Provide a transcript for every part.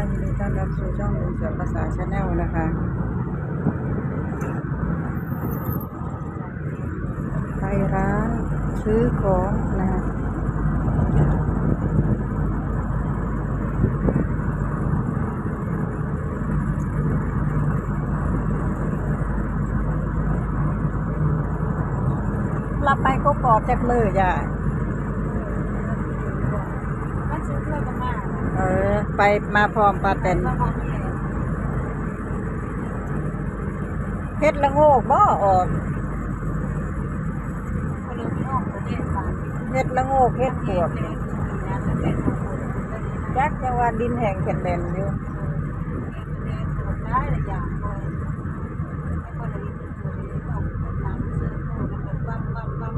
ยินดีต้อนรับสู่ช่องลุงเสือภาษาชาแนลนะคะไปร้านซื้อของนะคะรับไปก็กรอบจากมือจ้ะมันซื้อด้วยกันมา ไปมาพร้อมปาเต็น แล้วมันเนี่ย เฮ็ดละโงกบ่ออก คนเดียวพี่น้องคนเดียวสาม เฮ็ดละโงกเฮ็ดปวก เนี่ยนะตั้งแต่สองคนได้ จักจังว่าดินแห้งแข็งแรงอยู่ ได้หลายอย่างเลยไอ้คนละนิดตัวนี้ต้องน้ำเสือโคแล้วก็ปั๊ม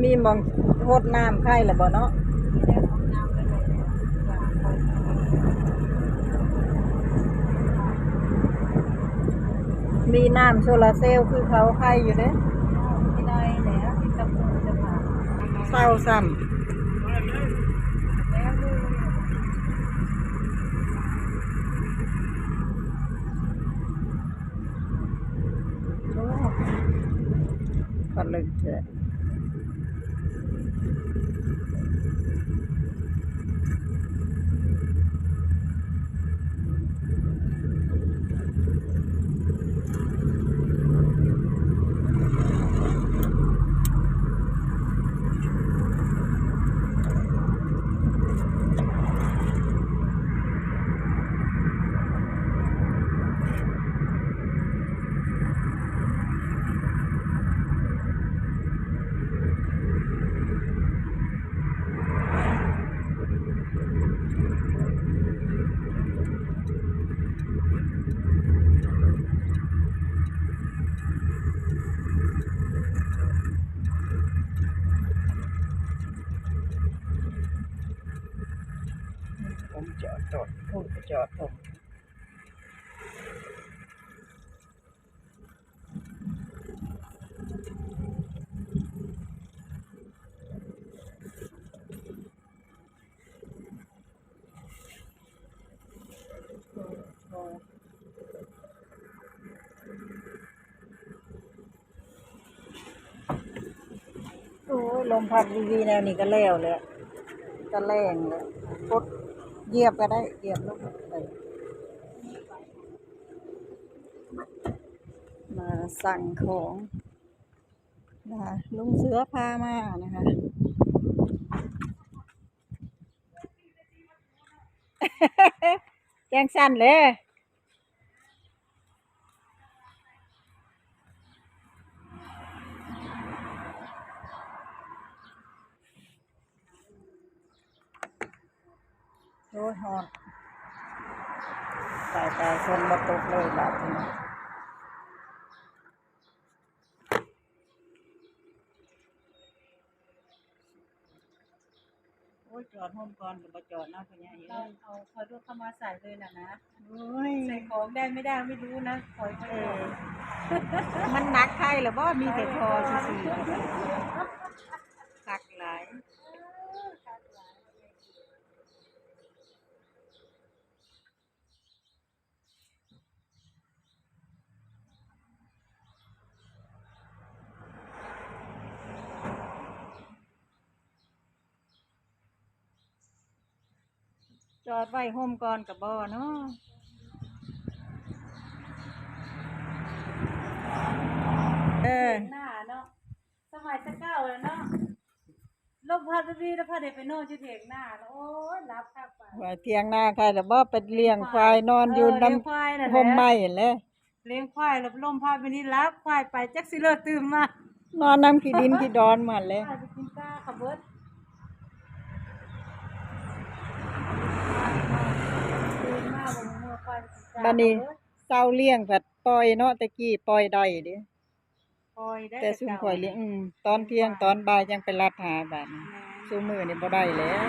มีหมองโหดน้ำไข่ละบ่เนาะ ที่ได้ของน้ำไปเลยอย่างคน มีน้ำโซลาร์เซลล์คือเขาไข่อยู่เด้ ที่ได้แล้วที่ตะปูจะผ่า เศร้าซ้ แล้วดู ำโอ้ก็ลึกเถอะผมจอดพูดจอดผมโอ้ยลมพัดวีแนวนี้ก็แล้วเลยก็แรงเลยกดเหยียบก็ได้เหยียบลงไปมาสั่งของนะคะลุงเสือพามานะคะ แจ้งสั้นเลยโอ้ยฮอนตายคนมาตกเลยบาดนี้โอ้ยจอดห้องก่อนกับมาจอดนะพญาเยอะ เอาคอยดูเข้ามาใส่เลยนะ โอ้ย ใส่ของได้ไม่ได้ไม่รู้นะคอย มันหนักใครหรือว่ามีแต่คอซื่อๆหักหลายจอดไว้ห้มก่อนกับบ่อเนาะหน้าเนาะสมัยตะเก้าเลยเนาะลมพัดพี่แล้วพาเด็กไปโน่นจะเถียงหน้าแล้วโอ้ยรับข้าวไป ว่าเทียงนาใครหรือว่าไปเลี้ยงควายนอนอยู่น้ำห่มไม้เห็นเลย เลี้ยงควายแล้วลมพัดไปนี่รับควายไปจักสิเลิศตื่นมาน อนน้ำขี้ดินขี้ดอนหมดเลย ควายไปกินก้าขับเบิดตื่นมาบ่มัวควายไปกินก้า บัดนี้เศร้าเลี้ยงผัดปล่อยเนาะตะกี้ปล่อยได้เดิ ปล่อยได้ แต่ซุ่มข่อยเลี้ยงตอนเที่ยงตอนบ่ายยังไปรัดหาบัดนี้ซุมื้อนี่บ่ได้แล้ว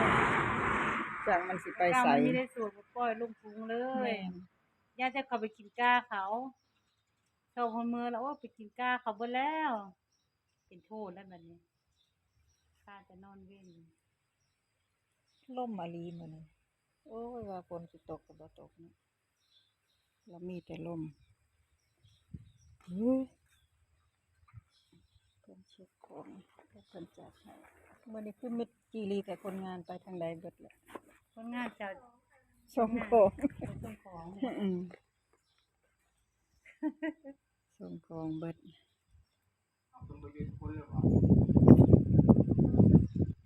จากมันสิไป ไป ใส่ มันไม่ได้สูตรปล่อยลงพุงเล แม่ ย น ย่าจะเข้าไปกินก้าเขาชาวคนเมืองแล้วว่าไปกินก้าเขาเบิดแล้ว เป็นโทษแล้วแบบนี้ข้าจะนอนเว้น ล่มมาลีมื้อนี้ โอ้ยว่าฝนสิตกก็บ่ตกเนาะแล้วมีแต่ลมเฮ้ยเพิ่นเช็คของแล้วเพิ่นจัดให้มื้อนี้คือมิดจีรีแต่คนงานไปทางใดเบิดแล้ว คนงานจะ ส่งของ ส่งของ อืมส่งของเบิด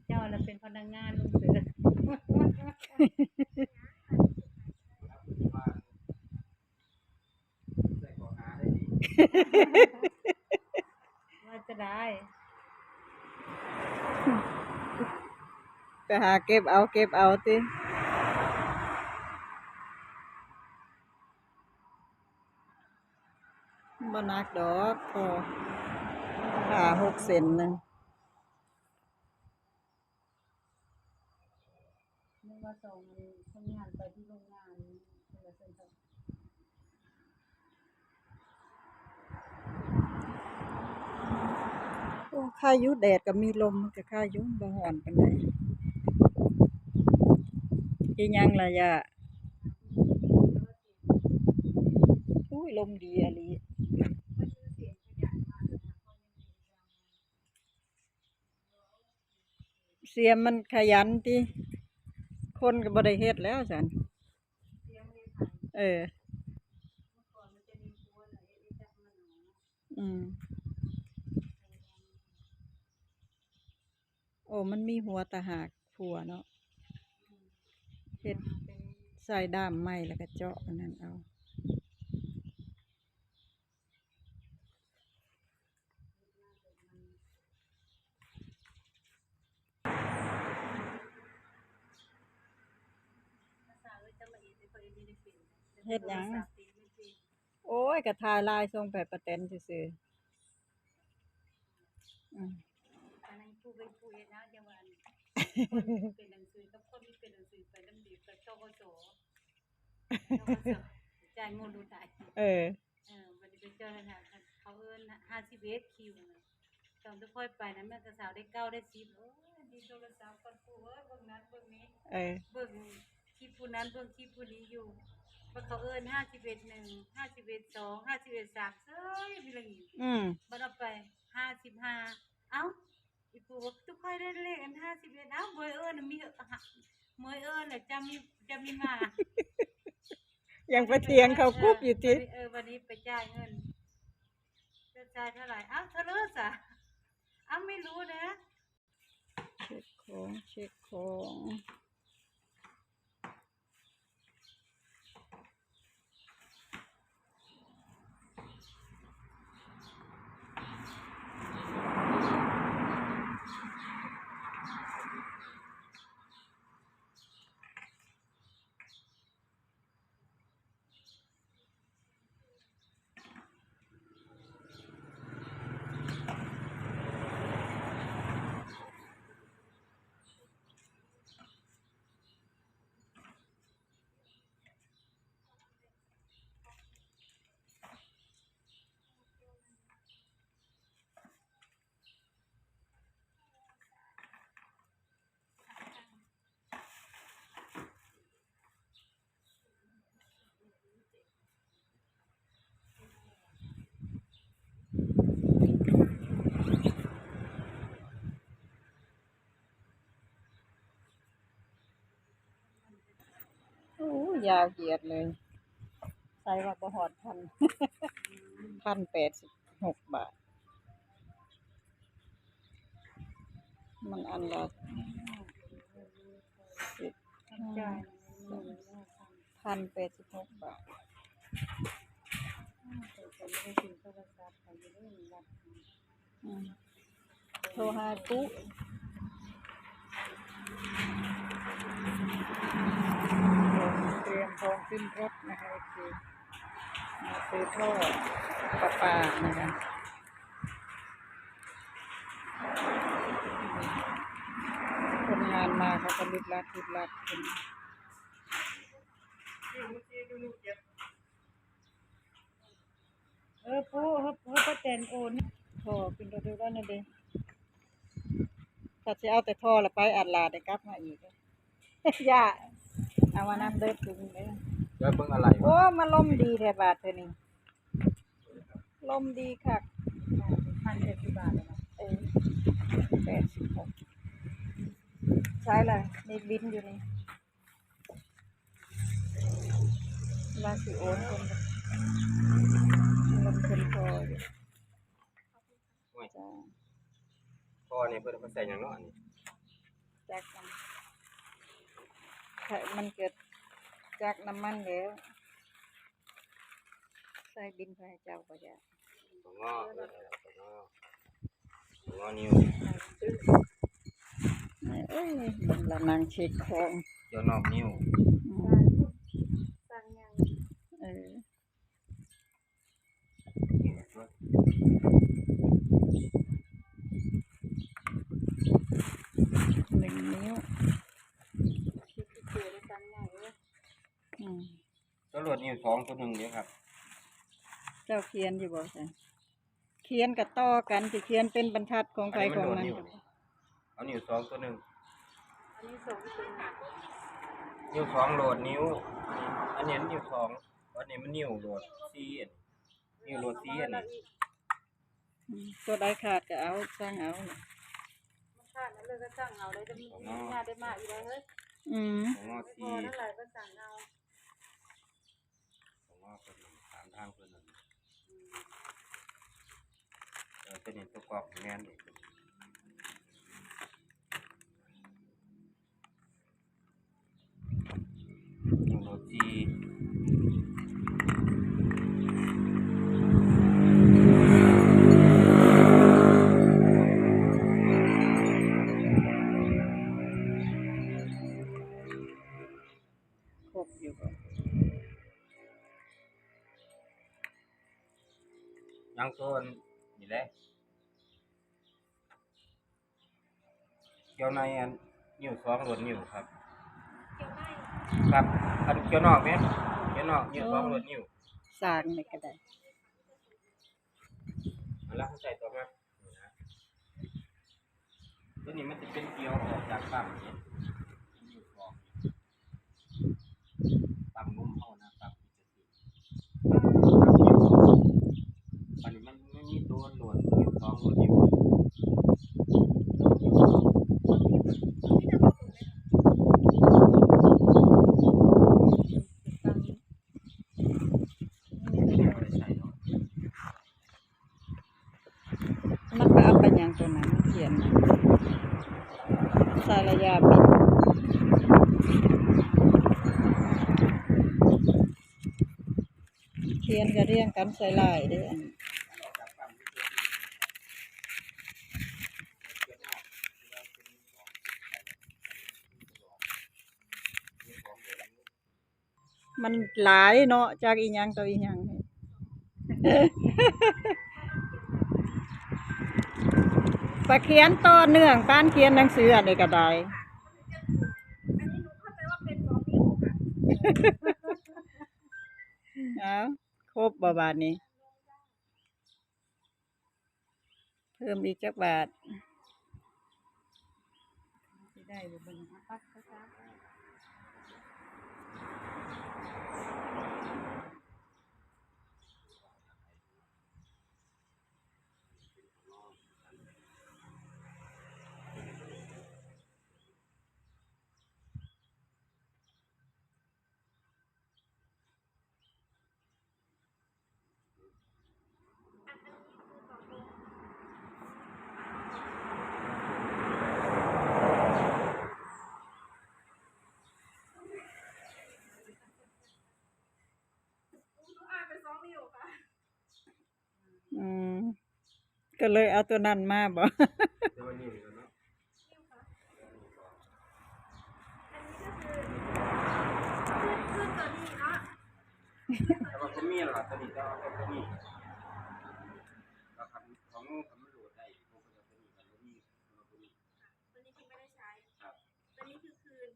เจ้าน่ะเป็นพนักงานลุงเสือว่าจะได้ ไปหาเก็บเอาติบ่หนักดอกพอ6 เซนหนึง นึกว่าส่งคนงานไปที่โรงงานคนละเส้นทาง โอ้ค่าอยู่แดดก็มีลมมันก็ค่าอยู่บ่ร้อนปานใดอีหยังล่ะย่าอุ้ยลมดีอะลีเสียมมันขยันติคนก็บ่ได้เฮ็ดแล้วซั่นเอออืมโอ้มันมีหัวตะหากผัวเนาะเฮ็ดใส่ด้ามไม้แล้วก็เจาะอันนั้นเอาเฮ็ดหยังโอ้ยก็ถ่ายลายส่งไปป้าแตนซื่อๆอืม อันนั้นผู้เป็นผู้เฮ็ดนะจังว่าอันคนเป็นหนังสือกับคนที่เป็นหนังสือไปน้ำดีกับเจ้าก็โสจ่ายเงินดูได้ เออ วันนี้ไปเจอกันค่ะเขาเอิ้น51คิวตอนที่ค่อยไปนั้นแม่กระสาวได้9ได้10โอ้ยดีโทรศัพท์กันปู่เอ้ยเบิ่งนั้นเบิ่งนี้ เออ เบิ่งคลิปผู้นั้นเบิ่งคลิปผู้นี้อยู่ว่าเขาเอิ้น51 1 51 2 51 3เอ้ยมีเรื่องอีก บัดเอาไป55เอ้าอีปู่ว่าทุกค่อยได้เลขอัน51เอ้าเบยเอิ้นน่ะมีเมยเอิ้นน่ะจะมีมา ยังไปเถียงเขากุ๊บอยู่ติ วันนี้ไปจ่ายเงินจะจ่ายเท่าไหร่อ้าวเท่าไรสะอ้าวไม่รู้นะ เช็คของโอ้ยาวเหยียดเลยใส่ว่าบ่ฮอด1,086 บาทมันอันละจ่าย1,086 บาทแต่ไม่ได้ถึงโทรศัพท์ไปเรื่องวัด โทรหาปุ๊เตรียมพร้อมขึ้นรถนะคะคือมาซื้อท่อประปานะคะคนงานมาเขาก็ลุดลัดเป็นปู่เขาประแตนโอน ท่อเป็นรถด้วยนั่นเองถ้าจะเอาแต่ท่อละไปอัดลาได้กลับมาอีก ย่า เอามาน้ำเด้อถึงเด้อ เดี๋ยวเบิ่งอะไร โอ้มาลมดีแท้บาทเธอนี่ลมดีคัก 1,070 บาทเลยเนาะ 86ใช่เลยนี่บินอยู่นี่ลาสิโอนคนลมคนพออยู่ โอ้ย จ้า พ่อนี่เพิ่นเอาไปใส่หยังเนาะอันนี้ จากมันถ้ามันเกิดจากน้ำมันแล้วใส่บินไปให้เจ้าก็จะ ของงอของงอนิ้ว เอ้ยมันละนางเช็คของ เดี๋ยวนอกนิ้ว อืม สั่งยัง เออ 1 นิ้ว คิดเก๋ได้สั่งยังเอ้ย อืม ตัวรวดนิ้วสองตัวหนึงเด้ครับ เจ้าเขียนอยู่บ่จ้ะเขียนกับต่อกันสิเขียนเป็นบรรทัดของใครของมัน เอานิ้วสองตัวหนึง อันนี้ส่งถึง นิ้วสองโหลดนิ้ว อันนี้นิ้วสองอันนี้มันนิ้วโหลดซีอันนิ้วโหลดซีอันนี้ อืมตัวใดขาดก็เอาสร้างเอา มันขาดนั่นเลยก็สั่งเอาเลยจะมีงานได้มากอีกแล้วเฮ้ย อืม ของงอ พ ซี อนั่นแหละก็สั่งเอา ของงอเพิ่นนั่นตามทางเพิ่นนั่นตัวนี้ตัวกรอบแม่นอีกนิ้วโหลดซี ครบอยู่บ่ ยังตัวนี่แหละเกี่ยวในอันนิ้วสองโหลดนิ้วครับ ครับอันเกี่ยวนอกไหมเกี่ยวนอกนิ้วสองโหลดนิ้ว สร้างนี่ก็ได้ อันละเข้าใจตัวไหมนี่นะตัวนี้มันจะเป็นเกลียวออกจากปั๊มเนี่ยนิ้วสองปั๊มนุ่มเท่านะปั๊มอันนี้มันไม่มีตัวโหลดนิ้วสองโหลดนิ้วไม่ได้ใช้หรอก มันก็เอาไปหยังตัวนั้นมันเขียนน่ะสายระยะบินเขียนก็เรียงกันใส่ลายเด้ออันนี้ มันหลายเนาะจากอีหยังต่ออีหยังปะเขียนต่อเนื่องการเขียนหนังสืออันนี้ก็ได้เอาครบบ่บาทนี้ เพิ่มอีกจักบาท สิได้บ่เบิ่งมาปักซะ อืมก็เลยเอาตัวนั้นมาบ่ เดี๋ยววันนี้เนาะ แต่ว่าก็มีหรอกตัวนี้ก็เอาตัวนี้แล้วครับของผมไม่รู้ได้ผมก็จะตัวนี้กันตัวนี้ตัวนี้ ตัวนี้คือไม่ได้ใช้ ครับ ตัวนี้คือคืน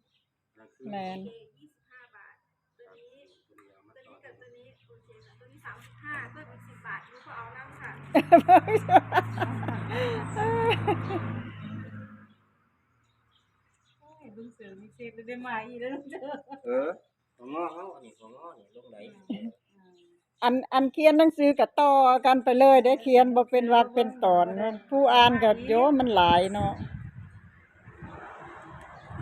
นั่นคือ แมน เอ25 บาท ตัวนี้ ตัวนี้เอามา ตัว ต่อ นี้กับตัวนี้โอเคค่ะ ตัวนี้35เพิ่มอีก10 บาทลูกก็เอาน้ำค่ะ โอ้ยเบิ่งเสือ มีเศษได้มาอีกแล้วเด้อ ของงอเฮาอันนี้ของงอนี่ลงไหน อันเขียนหนังสือก็ต่อกันไปเลยได้เขียนบ่เป็นวรรคเป็นตอนมันผู้อ่านก็โยมันหลายเนาะ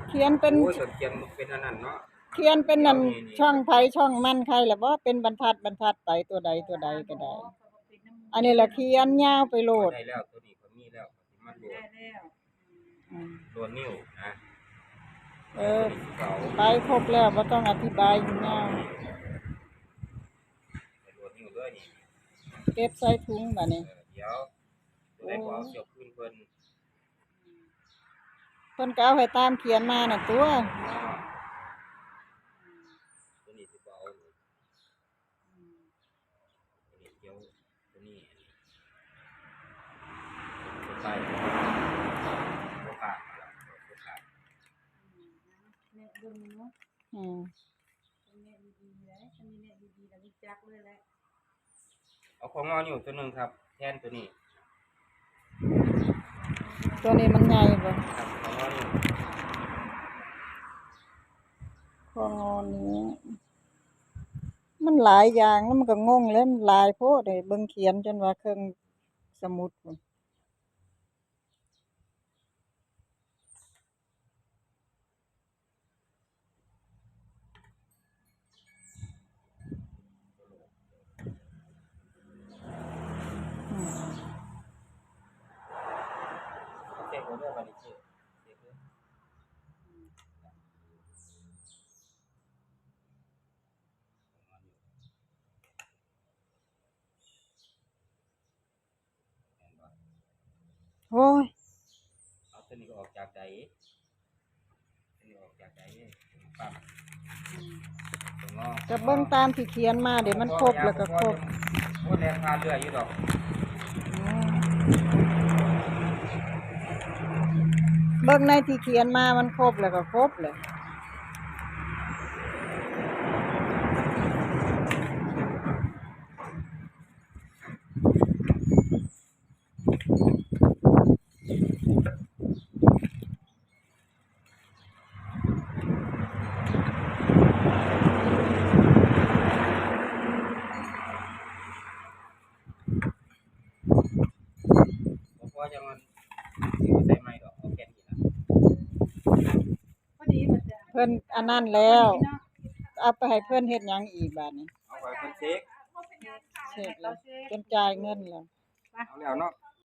เขียนเป็น โอ้ยเขียนเป็นอันนั้นเนาะ เขียนเป็นนั่นช่องไผช่องมันใครล่ะบ่เป็นบรรทัดไปตัวใดก็ได้ อันนี้ล่ะเขียนยาวไปโลด ได้แล้วตัวนี้ก็มีแล้วมันโหล ได้ ด แล้ว อืม โหลดนิ้วนะ เออ เก่า ไปครบแล้วบ่ต้องอธิบายยาว โหลดนิ้วด้วยนี่ เก็บใส่ถุงบัดนี้ เดี๋ยวตัวได้บ่เกี่ยวคืนเพิ่น เพิ่นก็เอาให้ตามเขียนมาน่ะตัว ตัวนี้สิบ่เอาตัวนี้เกี่ยวตัวนี้ตัวใต้ตัวขาดตัวขาด เนี่ยเบิ่งเนาะ อืม เนี่ยดีๆเลยอันนี้เนี่ยดีๆแล้วรู้จักเลยแหละ เอาของงอนิ้วตัวนึงครับแทนตัวนี้ ตัวนี้มันใหญ่บ่ ครับของงอนิ้ว ของอนี้มันหลายอย่างแล้วมันก็งงแล้วมันหลายโพดเลยเบิ่งเขียนจนว่าเครื่องสมุดพุ่นอืม เช็คบ่ได้บัดนี้เช็คเด้อ โอ้ย เอาตัวนี้ก็ออกจากใดตัวนี้ออกจากใดปั๊บตัวงอ ก็เบิ่งตามที่เขียนมาเดี๋ยวมันครบแล้วก็ครบ โอ้แรงพาเรืออยู่ดอก เบิ่งในที่เขียนมามันครบแล้วก็ครบเลยเพราะยังมันอยู่ใส่ไม้ดอกเอาแค่นี้นะ พอดีมันจะ เพิ่นอันนั้นแล้ว เนาะ เอาไปให้เพิ่นเฮ็ดหยังอีกบาดนี้ เอาไว้เพิ่นเช็ค เสร็จแล้วจนจ่ายเงินแล้ว เอาแล้วเนาะ